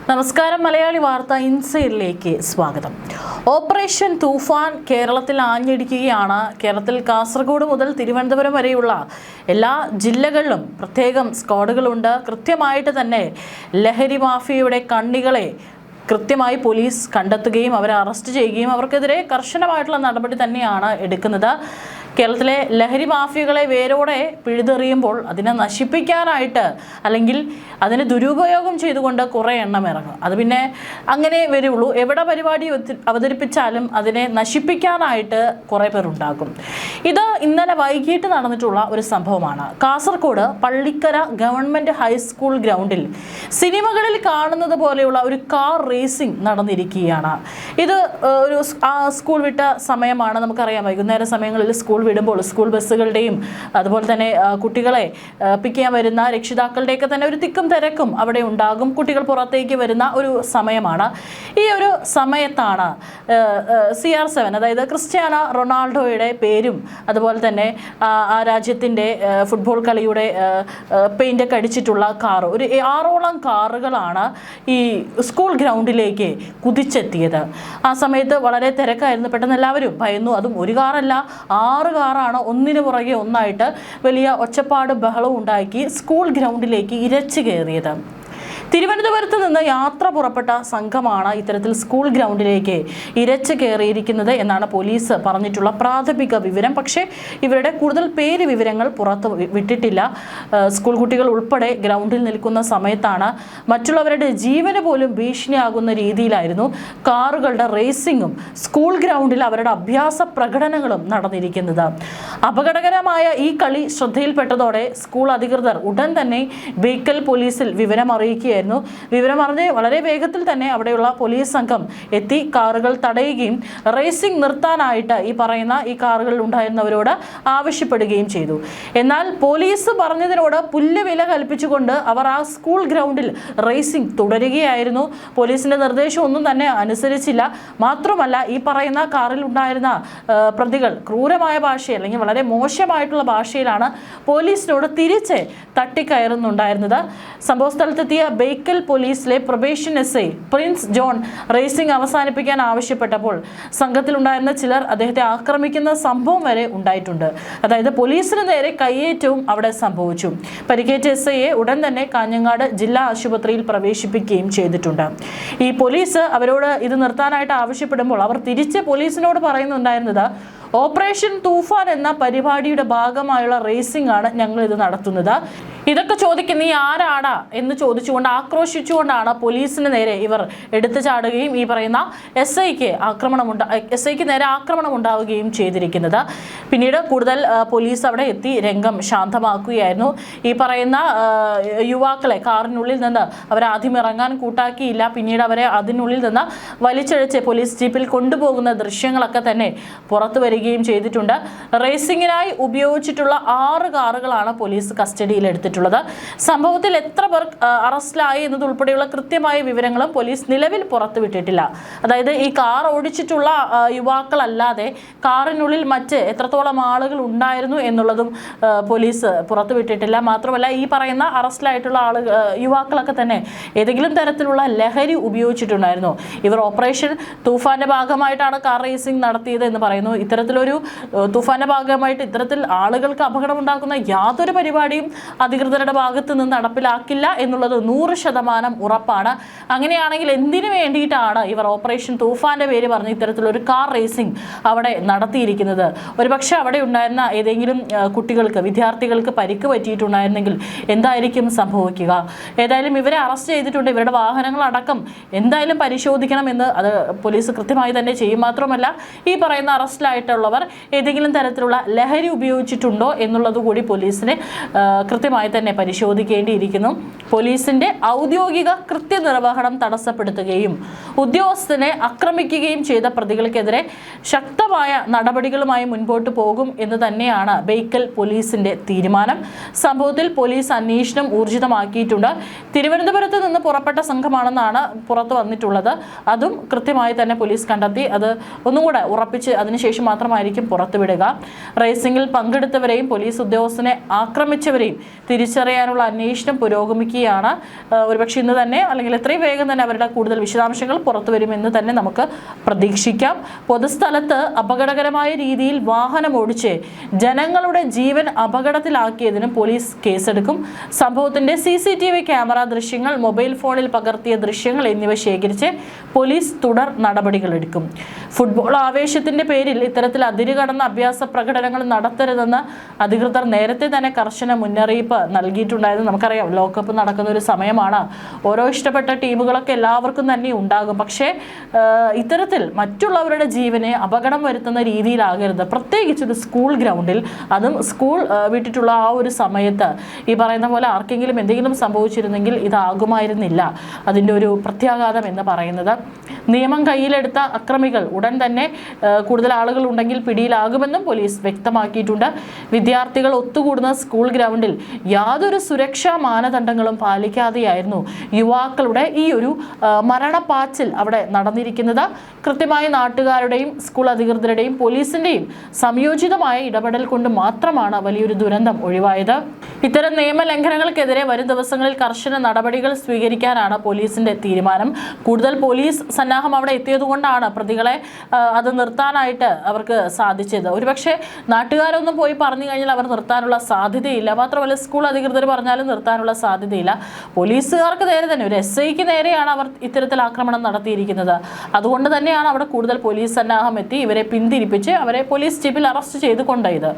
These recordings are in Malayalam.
നമസ്കാരം. മലയാളി വാർത്ത ഇൻസൈഡിലേക്ക് സ്വാഗതം. ഓപ്പറേഷൻ തൂഫാൻ കേരളത്തിൽ ആഞ്ഞടിക്കുകയാണ്. കേരളത്തിൽ കാസർഗോഡ് മുതൽ തിരുവനന്തപുരം വരെയുള്ള എല്ലാ ജില്ലകളിലും പ്രത്യേകം സ്ക്വാഡുകളുണ്ട്. കൃത്യമായിട്ട് തന്നെ ലഹരി മാഫിയയുടെ കണ്ണികളെ കൃത്യമായി പോലീസ് കണ്ടെത്തുകയും അവരെ അറസ്റ്റ് ചെയ്യുകയും അവർക്കെതിരെ കർശനമായിട്ടുള്ള നടപടി തന്നെയാണ് എടുക്കുന്നത്. കേരളത്തിലെ ലഹരി മാഫിയകളെ വേരോടെ പിഴുതെറിയുമ്പോൾ അതിനെ നശിപ്പിക്കാനായിട്ട് അല്ലെങ്കിൽ അതിന് ദുരുപയോഗം ചെയ്തുകൊണ്ട് കുറേ എണ്ണം ഇറങ്ങും. അത് പിന്നെ അങ്ങനെ വരുള്ളൂ. എവിടെ പരിപാടി അവതരിപ്പിച്ചാലും അതിനെ നശിപ്പിക്കാനായിട്ട് കുറേ പേരുണ്ടാകും. ഇത് ഇന്നലെ വൈകിട്ട് നടന്നിട്ടുള്ള ഒരു സംഭവമാണ്. കാസർഗോഡ് പള്ളിക്കര ഗവൺമെൻറ് ഹൈസ്കൂൾ ഗ്രൗണ്ടിൽ സിനിമകളിൽ കാണുന്നത് പോലെയുള്ള ഒരു കാർ റേസിംഗ് നടന്നിരിക്കുകയാണ്. ഇത് ഒരു സ്കൂൾ വിട്ട സമയമാണ്. നമുക്കറിയാം, വൈകുന്നേര സമയങ്ങളിൽ സ്കൂൾ വിടുമ്പോൾ സ്കൂൾ ബസ്സുകളുടെയും അതുപോലെ തന്നെ കുട്ടികളെ പിക്ക് ചെയ്യാൻ വരുന്ന രക്ഷിതാക്കളുടെയൊക്കെ തന്നെ ഒരു തിക്കും തിരക്കും അവിടെ ഉണ്ടാകും. കുട്ടികൾ പുറത്തേക്ക് വരുന്ന ഒരു സമയമാണ്. ഈ ഒരു സമയത്താണ് CR7, അതായത് ക്രിസ്ത്യാനോ റൊണാൾഡോയുടെ പേരും അതുപോലെ തന്നെ ആ രാജ്യത്തിൻ്റെ ഫുട്ബോൾ കളിയുടെ പെയിൻ്റൊക്കെ അടിച്ചിട്ടുള്ള കാറ്, ഒരു 6ഓളം കാറുകളാണ് ഈ സ്കൂൾ ഗ്രൗണ്ടിലേക്ക് കുതിച്ചെത്തിയത്. ആ സമയത്ത് വളരെ തിരക്കായിരുന്നു. പെട്ടെന്ന് എല്ലാവരും ഭയന്നു. അതും ഒരു കാറല്ല, 6 കാറാണ് ഒന്നിനു പുറകെ ഒന്നായിട്ട് വലിയ ഒച്ചപ്പാട് ബഹളവും ഉണ്ടാക്കി സ്കൂൾ ഗ്രൗണ്ടിലേക്ക് ഇരച്ചു കയറിയത്. തിരുവനന്തപുരത്ത് നിന്ന് യാത്ര പുറപ്പെട്ട സംഘമാണ് ഇത്തരത്തിൽ സ്കൂൾ ഗ്രൗണ്ടിലേക്ക് ഇരച്ചു കയറിയിരിക്കുന്നത് എന്നാണ് പോലീസ് പറഞ്ഞിട്ടുള്ള പ്രാഥമിക വിവരം. പക്ഷേ ഇവരുടെ കൂടുതൽ വിവരങ്ങൾ പുറത്ത് വിട്ടിട്ടില്ല. സ്കൂൾ കുട്ടികൾ ഉൾപ്പെടെ ഗ്രൗണ്ടിൽ നിൽക്കുന്ന സമയത്താണ് മറ്റുള്ളവരുടെ ജീവന് പോലും ഭീഷണിയാകുന്ന രീതിയിലായിരുന്നു കാറുകളുടെ റേസിംഗും സ്കൂൾ ഗ്രൗണ്ടിൽ അവരുടെ അഭ്യാസ പ്രകടനങ്ങളും നടന്നിരിക്കുന്നത്. അപകടകരമായ ഈ കളി ശ്രദ്ധയിൽപ്പെട്ടതോടെ സ്കൂൾ അധികൃതർ ഉടൻ തന്നെ ബേക്കൽ പോലീസിൽ വിവരം അറിയിക്കുകയായിരുന്നു. വിവരമറിഞ്ഞ് വളരെ വേഗത്തിൽ തന്നെ അവിടെയുള്ള പോലീസ് സംഘം എത്തി കാറുകൾ തടയുകയും റേസിംഗ് നിർത്താനായിട്ട് ഈ കാറുകളിൽ ഉണ്ടായിരുന്നവരോട് ആവശ്യപ്പെടുകയും ചെയ്തു. എന്നാൽ പോലീസ് പറഞ്ഞതിനോട് പുല്ലുവില കൽപ്പിച്ചുകൊണ്ട് അവർ ആ സ്കൂൾ ഗ്രൗണ്ടിൽ റേസിംഗ് തുടരുകയായിരുന്നു. പോലീസിന്റെ നിർദ്ദേശം ഒന്നും തന്നെ അനുസരിച്ചില്ല. മാത്രമല്ല, ഈ പറയുന്ന കാറിൽ ഉണ്ടായിരുന്ന പ്രതികൾ ക്രൂരമായ ഭാഷയിൽ അല്ലെങ്കിൽ വളരെ മോശമായിട്ടുള്ള ഭാഷയിലാണ് പോലീസിനോട് തിരിച്ച് തട്ടിക്കയറുന്നുണ്ടായിരുന്നത്. സംഭവ സ്ഥലത്തെത്തിയ ബേക്കൽ പോലീസിലെ probation SI Prince John racing അവസാനിപ്പിക്കാൻ ആവശ്യപ്പെട്ടപ്പോൾ സംഘത്തിലുണ്ടായിരുന്ന ചിലർ അദ്ദേഹത്തെ ആക്രമിക്കുന്ന സംഭവം വരെ ഉണ്ടായിട്ടുണ്ട്. അതായത് പോലീസിന് നേരെ കയ്യേറ്റവും അവിടെ സംഭവിച്ചു. പരിക്കേറ്റ SIയെ ഉടൻ തന്നെ കാഞ്ഞങ്ങാട് ജില്ലാ ആശുപത്രിയിൽ പ്രവേശിപ്പിക്കുകയും ചെയ്തിട്ടുണ്ട്. ഈ പോലീസ് അവരോട് ഇത് നിർത്താനായിട്ട് ആവശ്യപ്പെടുമ്പോൾ അവർ തിരിച്ച് പോലീസിനോട് പറയുന്നുണ്ടായിരുന്നത്, ഓപ്പറേഷൻ തൂഫാൻ എന്ന പരിപാടിയുടെ ഭാഗമായുള്ള റേസിംഗ് ആണ് ഞങ്ങൾ ഇത് നടത്തുന്നത്. ഇതൊക്കെ ചോദിക്കുന്ന ഈ ആരാടാ എന്ന് ചോദിച്ചുകൊണ്ട് ആക്രോശിച്ചുകൊണ്ടാണ് പോലീസിന് നേരെ ഇവർ എടുത്തു ചാടുകയും ഈ പറയുന്ന SIക്ക് നേരെ ആക്രമണം ഉണ്ടാവുകയും ചെയ്തിരിക്കുന്നത്. പിന്നീട് കൂടുതൽ പോലീസ് അവിടെ എത്തി രംഗം ശാന്തമാക്കുകയായിരുന്നു. ഈ പറയുന്ന യുവാക്കളെ കാറിനുള്ളിൽ നിന്ന് അവരാദ്യം ഇറങ്ങാൻ കൂട്ടാക്കിയില്ല. പിന്നീട് അവരെ അതിനുള്ളിൽ നിന്ന് വലിച്ചഴിച്ച് പോലീസ് ജീപ്പിൽ കൊണ്ടുപോകുന്ന ദൃശ്യങ്ങളൊക്കെ തന്നെ പുറത്തു വരികയും ചെയ്തിട്ടുണ്ട്. റേസിംഗിനായി ഉപയോഗിച്ചിട്ടുള്ള 6 കാറുകളാണ് പോലീസ് കസ്റ്റഡിയിൽ എടുത്തിട്ടുള്ളത്. സംഭവത്തിൽ എത്ര പേർ അറസ്റ്റിലായി എന്നതുൾപ്പെടെയുള്ള കൃത്യമായ വിവരങ്ങളും പോലീസ് നിലവിൽ പുറത്തുവിട്ടിട്ടില്ല. അതായത് ഈ കാർ ഓടിച്ചിട്ടുള്ള യുവാക്കളല്ലാതെ കാറിനുള്ളിൽ മറ്റ് എത്രത്തോളം ആളുകൾ ഉണ്ടായിരുന്നു എന്നുള്ളതും പോലീസ് പുറത്തുവിട്ടിട്ടില്ല. മാത്രമല്ല, ഈ പറയുന്ന അറസ്റ്റിലായിട്ടുള്ള യുവാക്കളൊക്കെ തന്നെ ഏതെങ്കിലും തരത്തിലുള്ള ലഹരി ഉപയോഗിച്ചിട്ടുണ്ടായിരുന്നു. ഇവർ ഓപ്പറേഷൻ തൂഫാന്റെ ഭാഗമായിട്ടാണ് കാർ റേസിംഗ് നടത്തിയത് എന്ന് പറയുന്നു. ഇത്തരത്തിലൊരു തൂഫാന്റെ ഭാഗമായിട്ട് ഇത്തരത്തിൽ ആളുകൾക്ക് അപകടമുണ്ടാക്കുന്ന യാതൊരു പരിപാടിയും അധികൃതരുടെ ഭാഗത്ത് നിന്ന് നടപ്പിലാക്കില്ല എന്നുള്ളത് 100% ഉറപ്പാണ്. അങ്ങനെയാണെങ്കിൽ എന്തിനു വേണ്ടിയിട്ടാണ് ഇവർ ഓപ്പറേഷൻ തൂഫാന്റെ പേര് പറഞ്ഞ് ഇത്തരത്തിലൊരു കാർ റേസിംഗ് അവിടെ നടത്തിയിരിക്കുന്നത്? ഒരുപക്ഷെ അവിടെ ഉണ്ടായിരുന്ന ഏതെങ്കിലും വിദ്യാർത്ഥികൾക്ക് പരിക്ക് പറ്റിയിട്ടുണ്ടായിരുന്നെങ്കിൽ എന്തായിരിക്കും സംഭവിക്കുക? ഏതായാലും ഇവരെ അറസ്റ്റ് ചെയ്തിട്ടുണ്ട്. ഇവരുടെ വാഹനങ്ങളടക്കം എന്തായാലും പരിശോധിക്കണമെന്ന് അത് പോലീസ് കൃത്യമായി തന്നെ ചെയ്യും. മാത്രമല്ല, ഈ പറയുന്ന അറസ്റ്റിലായിട്ടുള്ളവർ ഏതെങ്കിലും തരത്തിലുള്ള ലഹരി ഉപയോഗിച്ചിട്ടുണ്ടോ എന്നുള്ളത് കൂടി പോലീസിന് കൃത്യമായി തന്നെ പരിശോധിക്കേണ്ടിയിരിക്കുന്നു. പോലീസിന്റെ ഔദ്യോഗിക കൃത്യനിർവഹണം തടസ്സപ്പെടുത്തുകയും ഉദ്യോഗസ്ഥനെ ആക്രമിക്കുകയും ചെയ്ത പ്രതികൾക്കെതിരെ ശക്തമായ നടപടികളുമായി മുൻപോട്ട് പോകും എന്ന് തന്നെയാണ് ബേക്കൽ പോലീസിന്റെ തീരുമാനം. സംഭവത്തിൽ പോലീസ് അന്വേഷണം ഊർജിതമാക്കിയിട്ടുണ്ട്. തിരുവനന്തപുരത്ത് നിന്ന് പുറപ്പെട്ട സംഘമാണെന്നാണ് പുറത്തു വന്നിട്ടുള്ളത്. അതും കൃത്യമായി തന്നെ പോലീസ് കണ്ടെത്തി അത് ഒന്നുകൂടെ ഉറപ്പിച്ച് അതിനുശേഷം മാത്രമായിരിക്കും പുറത്തുവിടുക. റേസിംഗിൽ പങ്കെടുത്തവരെയും പോലീസ് ഉദ്യോഗസ്ഥനെ ആക്രമിച്ചവരെയും തിരിച്ചറിയാനുള്ള അന്വേഷണം പുരോഗമിക്കുകയാണ്. ഒരുപക്ഷെ ഇന്ന് തന്നെ അല്ലെങ്കിൽ എത്രയും വേഗം തന്നെ അവരുടെ കൂടുതൽ വിശദാംശങ്ങൾ പുറത്തു വരുമെന്ന് തന്നെ നമുക്ക് പ്രതീക്ഷിക്കാം. പൊതുസ്ഥലത്ത് അപകടകരമായ രീതിയിൽ വാഹനം ഓടിച്ച് ജനങ്ങളുടെ ജീവൻ അപകടത്തിലാക്കിയതിനും പോലീസ് കേസെടുക്കും. സംഭവത്തിന്റെ CCTV ക്യാമറ ദൃശ്യങ്ങൾ, മൊബൈൽ ഫോണിൽ പകർത്തിയ ദൃശ്യങ്ങൾ എന്നിവ ശേഖരിച്ച് പോലീസ് തുടർ നടപടികളെടുക്കും. ഫുട്ബോൾ ആവേശത്തിന്റെ പേരിൽ ഇത്തരത്തിൽ അതിരുകടന്ന അഭ്യാസ പ്രകടനങ്ങൾ നടത്തരുതെന്ന് അധികൃതർ നേരത്തെ തന്നെ കർശന മുന്നറിയിപ്പ് നൽകിയിട്ടുണ്ടായിരുന്നു. നമുക്കറിയാം, ലോകകപ്പ് നടക്കുന്ന ഒരു സമയമാണ്. ഓരോ ഇഷ്ടപ്പെട്ട ടീമുകളൊക്കെ എല്ലാവർക്കും തന്നെ ഉണ്ടാകും. പക്ഷേ ഇത്തരത്തിൽ മറ്റുള്ളവരുടെ ജീവനെ അപകടം വരുത്തുന്ന രീതിയിലാകരുത്. പ്രത്യേകിച്ചൊരു സ്കൂൾ ഗ്രൗണ്ടിൽ, അതും സ്കൂൾ വിട്ടിട്ടുള്ള ആ ഒരു സമയത്ത് ഈ പറയുന്ന പോലെ ആർക്കെങ്കിലും എന്തെങ്കിലും സംഭവിച്ചിരുന്നെങ്കിൽ ഇതാകുമായിരുന്നില്ല അതിൻ്റെ ഒരു പ്രത്യാഘാതം എന്ന് പറയുന്നത്. നിയമം കയ്യിലെടുത്ത അക്രമികൾ ഉടൻ തന്നെ കൂടുതൽ ആളുകൾ ഉണ്ടെങ്കിൽ പിടിയിലാകുമെന്നും പോലീസ് വ്യക്തമാക്കിയിട്ടുണ്ട്. വിദ്യാർത്ഥികൾ ഒത്തുകൂടുന്ന സ്കൂൾ ഗ്രൗണ്ടിൽ യാതൊരു സുരക്ഷാ മാനദണ്ഡങ്ങളും പാലിക്കാതെയായിരുന്നു യുവാക്കളുടെ ഈ ഒരു മരണപ്പാച്ചിൽ അവിടെ നടന്നിരിക്കുന്നത്. കൃത്യമായി നാട്ടുകാരുടെയും സ്കൂൾ അധികൃതരുടെയും പോലീസിന്റെയും സംയോജിതമായ ഇടപെടൽ കൊണ്ട് മാത്രമാണ് വലിയൊരു ദുരന്തം ഒഴിവായത്. ഇത്തരം നിയമലംഘനങ്ങൾക്കെതിരെ വരും ദിവസങ്ങളിൽ കർശന നടപടികൾ സ്വീകരിക്കാനാണ് പോലീസിന്റെ തീരുമാനം. കൂടുതൽ പോലീസ് സന്നാഹം അവിടെ എത്തിയതുകൊണ്ടാണ് പ്രതികളെ അത് നിർത്താനായിട്ട് അവർക്ക് സാധിച്ചത്. ഒരുപക്ഷെ നാട്ടുകാരൊന്നും പോയി പറഞ്ഞു കഴിഞ്ഞാൽ അവർ നിർത്താനുള്ള സാധ്യതയില്ല. മാത്രമല്ല, സ്കൂൾ അധികൃതർ പറഞ്ഞാലും നിർത്താനുള്ള സാധ്യതയില്ല. പോലീസുകാർക്ക് നേരെ തന്നെ, ഒരു SIക്ക് നേരെയാണ് അവർ ഇത്തരത്തിൽ ആക്രമണം നടത്തിയിരിക്കുന്നത്. അതുകൊണ്ട് തന്നെയാണ് അവിടെ കൂടുതൽ പോലീസ് സന്നാഹം എത്തി ഇവരെ പിന്തിരിപ്പിച്ച് അവരെ പോലീസ് ജീപ്പിൽ അറസ്റ്റ് ചെയ്ത് കൊണ്ടുപോയത്.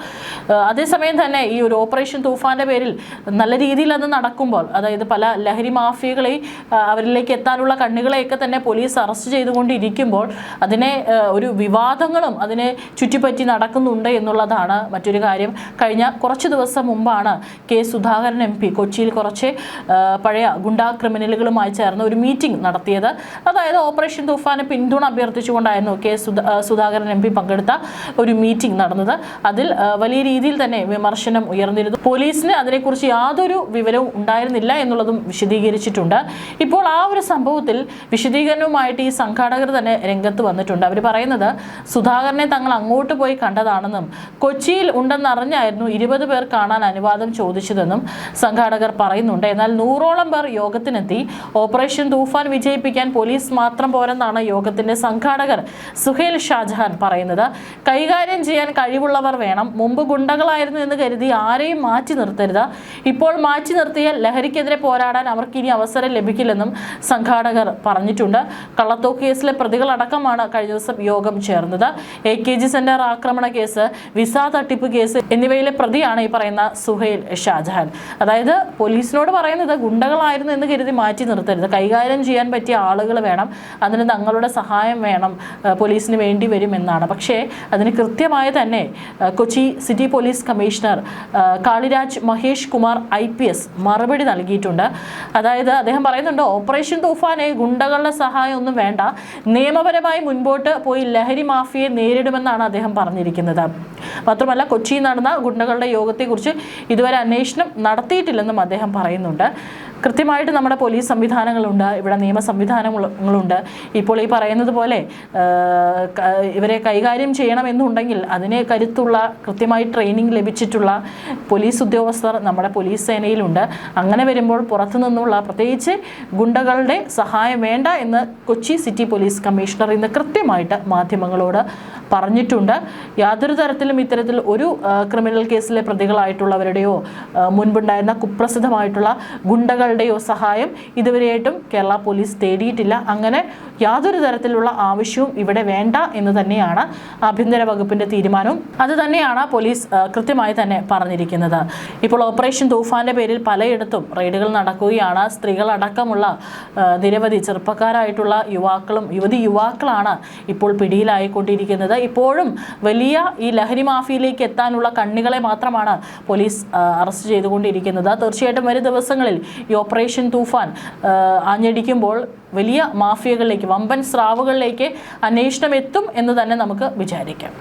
അതേസമയം തന്നെ ഈ ഒരു ഓപ്പറേഷൻ തൂഫാന്റെ പേരിൽ നല്ല രീതിയിൽ അത് നടക്കുമ്പോൾ, അതായത് പല ലഹരി മാഫിയകളെ അവരിലേക്ക് എത്താനുള്ള കണ്ണുകളെയൊക്കെ തന്നെ പോലീസ് അറസ്റ്റ് ചെയ്തുകൊണ്ടിരിക്കുമ്പോൾ അതിനെ ഒരു വിവാദങ്ങളും അതിനെ ചുറ്റിപ്പറ്റി നടക്കുന്നുണ്ട് എന്നുള്ളതാണ് മറ്റൊരു കാര്യം. കഴിഞ്ഞ കുറച്ച് ദിവസം മുമ്പാണ് കെ സുധാകരൻ MP കൊച്ചിയിൽ കുറച്ച് പഴയ ഗുണ്ടാ ക്രിമിനലുകളുമായി ചേർന്ന് ഒരു മീറ്റിംഗ് നടത്തിയത്. അതായത് ഓപ്പറേഷൻ തൂഫാന് പിന്തുണ അഭ്യർത്ഥിച്ചുകൊണ്ടായിരുന്നു കെ സുധാകരൻ MP പങ്കെടുത്ത ഒരു മീറ്റിംഗ് നടന്നത്. അതിൽ വലിയ രീതിയിൽ തന്നെ വിമർശനം ഉയർന്നിരുന്നു. പോലീസിന് അതിനെക്കുറിച്ച് യാതൊരു വിവരവും ഉണ്ടായിരുന്നില്ല എന്നുള്ളതും വിശദീകരിച്ചിട്ടുണ്ട്. ഇപ്പോൾ ആ ഒരു സംഭവത്തിൽ വിശദീകരണവുമായിട്ട് ഈ സംഘാടകർ തന്നെ രംഗത്ത് വന്നിട്ടുണ്ട്. അവർ പറയുന്നത് സുധാകരനെ തങ്ങൾ അങ്ങോട്ട് പോയി കണ്ടതാണെന്നും കൊച്ചിയിൽ ഉണ്ടെന്നറിഞ്ഞായിരുന്നു 20 പേർ കാണാൻ അനുവാദം ചോദിച്ചതെന്നും സംഘാടകർ പറയുന്നുണ്ട്. എന്നാൽ 100ഓളം പേർ യോഗത്തിനെത്തി. ഓപ്പറേഷൻ തൂഫാൻ വിജയിപ്പിക്കാൻ പോലീസ് മാത്രം പോരെന്നാണ് യോഗത്തിന്റെ സംഘാടകർ സുഹേൽ ഷാജഹാൻ പറയുന്നത്. കൈകാര്യം ചെയ്യാൻ കഴിവുള്ളവർ വേണം. മുമ്പ് ഗുണ്ടകളായിരുന്നു എന്ന് കരുതി ആരെയും മാറ്റി നിർത്തരുത്. ഇപ്പോൾ മാറ്റി നിർത്തിയാൽ ലഹരിക്കെതിരെ പോരാടാൻ അവർക്ക് ഇനി അവസരം ലഭിക്കില്ലെന്നും സംഘാടകർ പറഞ്ഞിട്ടുണ്ട്. കള്ളത്തോക്ക് കേസിലെ പ്രതികളടക്കമാണ് കഴിഞ്ഞ ദിവസം യോഗം ചേർന്നത്. AKG സെന്റർ ആക്രമണ കേസ്, വിസ തട്ടിപ്പ് കേസ് എന്നിവയിലെ പ്രതിയാണ് ഈ പറയുന്ന സുഹേൽ ഷാജഹാൻ. അതായത് പോലീസിനോട് പറയുന്നത് ഗുണ്ടകളായിരുന്നു എന്ന് കരുതി മാറ്റി നിർത്തരുത്, കൈകാര്യം ചെയ്യാൻ പറ്റിയ ആളുകൾ വേണം, അതിന് തങ്ങളുടെ സഹായം വേണം, പോലീസിന് വേണ്ടി വരുമെന്നാണ്. പക്ഷേ അതിന് കൃത്യമായി തന്നെ Kochi city police commissioner Kaliraj Mahesh Kumar IPS മറുപടി നൽകിയിട്ടുണ്ട്. അതായത് അദ്ദേഹം പറയുന്നുണ്ട്, ഓപ്പറേഷൻ തൂഫാനെ ഗുണ്ടകളുടെ സഹായം ഒന്നും വേണ്ട, നിയമപരമായി മുൻപോട്ട് പോയി ലഹരി മാഫിയെ നേരിടുമെന്നാണ് അദ്ദേഹം പറഞ്ഞിരിക്കുന്നത്. മാത്രമല്ല, കൊച്ചിയിൽ നടന്ന ഗുണ്ടകളുടെ യോഗത്തെക്കുറിച്ച് ഇതുവരെ അന്വേഷണം നടത്തിയിട്ടില്ലെന്നും അദ്ദേഹം പറയുന്നുണ്ട്. കൃത്യമായിട്ട് നമ്മുടെ പോലീസ് സംവിധാനങ്ങളുണ്ട്, ഇവിടെ നിയമ സംവിധാനങ്ങളുണ്ട്. ഇപ്പോൾ ഈ പറയുന്നത് പോലെ ഇവരെ കൈകാര്യം ചെയ്യണമെന്നുണ്ടെങ്കിൽ അതിന് കരുത്തുള്ള, കൃത്യമായി ട്രെയിനിങ് ലഭിച്ചിട്ടുള്ള പോലീസ് ഉദ്യോഗസ്ഥർ നമ്മുടെ പോലീസ് സേനയിലുണ്ട്. അങ്ങനെ വരുമ്പോൾ പുറത്തു നിന്നുള്ള പ്രത്യേകിച്ച് ഗുണ്ടകളുടെ സഹായം വേണ്ട എന്ന് കൊച്ചി സിറ്റി പോലീസ് കമ്മീഷണർ ഇന്ന് കൃത്യമായിട്ട് മാധ്യമങ്ങളോട് പറഞ്ഞിട്ടുണ്ട്. യാതൊരു തരത്തിലും ഇത്തരത്തിൽ ഒരു ക്രിമിനൽ കേസിലെ പ്രതികളായിട്ടുള്ളവരുടെയോ മുൻപുണ്ടായിരുന്ന കുപ്രസിദ്ധമായിട്ടുള്ള ഗുണ്ടകളുടെയോ സഹായം ഇതുവരെയായിട്ടും കേരള പോലീസ് തേടിയിട്ടില്ല. അങ്ങനെ യാതൊരു തരത്തിലുള്ള ആവശ്യവും ഇവിടെ വേണ്ട എന്ന് തന്നെയാണ് ആഭ്യന്തര വകുപ്പിന്റെ തീരുമാനവും. അത് തന്നെയാണ് പോലീസ് കൃത്യമായി തന്നെ പറഞ്ഞിരിക്കുന്നത്. ഇപ്പോൾ ഓപ്പറേഷൻ തൂഫാന്റെ പേരിൽ പലയിടത്തും റെയ്ഡുകൾ നടക്കുകയാണ്. സ്ത്രീകളടക്കമുള്ള നിരവധി ചെറുപ്പക്കാരായിട്ടുള്ള യുവാക്കളാണ് ഇപ്പോൾ പിടിയിലായിക്കൊണ്ടിരിക്കുന്നത്. ഇപ്പോഴും വലിയ ഈ ലഹരി മാഫിയയിലേക്ക് എത്താനുള്ള കണ്ണികളെ മാത്രമാണ് പോലീസ് അറസ്റ്റ് ചെയ്തുകൊണ്ടിരിക്കുന്നത്. തീർച്ചയായിട്ടും വരും ദിവസങ്ങളിൽ ഈ ഓപ്പറേഷൻ തൂഫാൻ ആഞ്ഞടിക്കുമ്പോൾ വലിയ മാഫിയകളിലേക്ക്, വമ്പൻ സ്രാവുകളിലേക്ക് അന്വേഷണം എത്തും എന്ന് തന്നെ നമുക്ക് വിചാരിക്കാം.